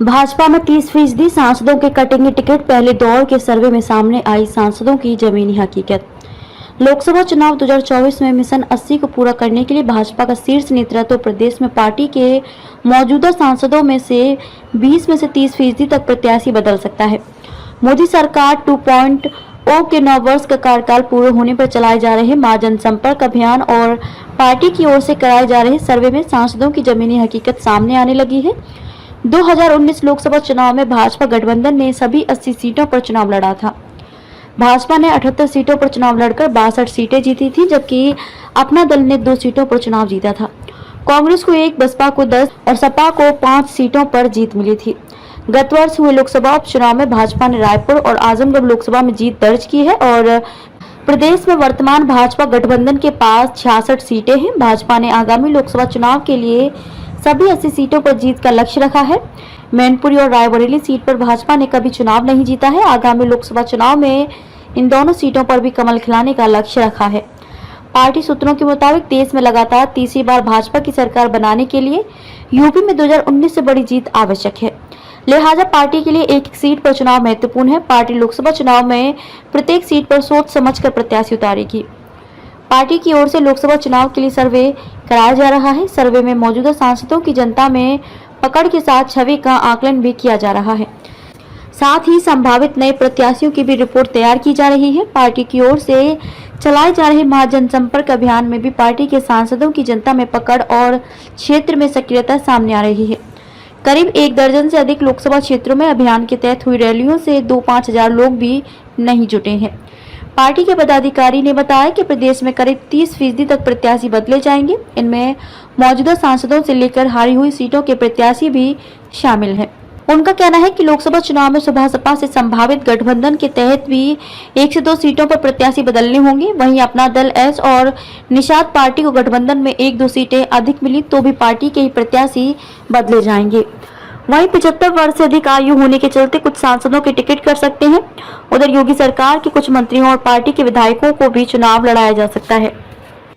भाजपा में 30% सांसदों के कटेंगे टिकट। पहले दौर के सर्वे में सामने आई सांसदों की जमीनी हकीकत। लोकसभा चुनाव 2024 में मिशन 80 को पूरा करने के लिए भाजपा का शीर्ष नेतृत्व प्रदेश में पार्टी के मौजूदा सांसदों में से 20 में से 30% तक प्रत्याशी बदल सकता है। मोदी सरकार 2.0 के 9 वर्ष का कार्यकाल पूरे होने पर चलाए जा रहे महाजनसंपर्क अभियान और पार्टी की ओर से कराए जा रहे सर्वे में सांसदों की जमीनी हकीकत सामने आने लगी है। 2019 लोकसभा चुनाव में भाजपा गठबंधन ने सभी 80 सीटों पर चुनाव लड़ा था। भाजपा ने 78 सीटों पर चुनाव लड़कर 62 सीटें जीती थी, जबकि अपना दल ने 2 सीटों पर चुनाव जीता था। कांग्रेस को 1, बसपा को 10 और सपा को 5 सीटों पर जीत मिली थी। गत वर्ष हुए लोकसभा उपचुनाव में भाजपा ने रायपुर और आजमगढ़ लोकसभा में जीत दर्ज की है और प्रदेश में वर्तमान भाजपा गठबंधन के पास 66 सीटें हैं। भाजपा ने आगामी लोकसभा चुनाव के लिए सभी 80 सीटों पर जीत का लक्ष्य रखा है। मैनपुरी और रायबरेली सीट पर भाजपा ने कभी चुनाव नहीं जीता है। आगामी लोकसभा चुनाव में इन दोनों सीटों पर भी कमल खिलाने का लक्ष्य रखा है। पार्टी सूत्रों के मुताबिक देश में लगातार तीसरी बार भाजपा की सरकार बनाने के लिए यूपी में 2019 से बड़ी जीत आवश्यक है। लिहाजा पार्टी के लिए एक सीट पर चुनाव महत्वपूर्ण है। पार्टी लोकसभा चुनाव में प्रत्येक सीट पर सोच समझकर प्रत्याशी उतारेगी। पार्टी की ओर से लोकसभा चुनाव के लिए सर्वे कराया जा रहा है। सर्वे में मौजूदा सांसदों की जनता में पकड़ के साथ छवि का आकलन भी किया जा रहा है। साथ ही संभावित नए प्रत्याशियों की भी रिपोर्ट तैयार की जा रही है। पार्टी की ओर से चलाए जा रहे महाजनसंपर्क अभियान में भी पार्टी के सांसदों की जनता में पकड़ और क्षेत्र में सक्रियता सामने आ रही है। करीब 1 दर्जन से अधिक लोकसभा क्षेत्रों में अभियान के तहत हुई रैलियों से 2-5 हजार लोग भी नहीं जुटे हैं। पार्टी के पदाधिकारी ने बताया कि प्रदेश में करीब 30% तक प्रत्याशी बदले जाएंगे। इनमें मौजूदा सांसदों से लेकर हारी हुई सीटों के प्रत्याशी भी शामिल हैं। उनका कहना है कि लोकसभा चुनाव में सुबह सपा से संभावित गठबंधन के तहत भी 1 से 2 सीटों पर प्रत्याशी बदलने होंगे। वहीं अपना दल एस और निषाद पार्टी को गठबंधन में 1-2 सीटें अधिक मिली तो भी पार्टी के ही प्रत्याशी बदले जाएंगे। वहीं 75 वर्ष से अधिक आयु होने के चलते कुछ सांसदों के टिकट कर सकते हैं। उधर योगी सरकार के कुछ मंत्रियों और पार्टी के विधायकों को भी चुनाव लड़ाया जा सकता है।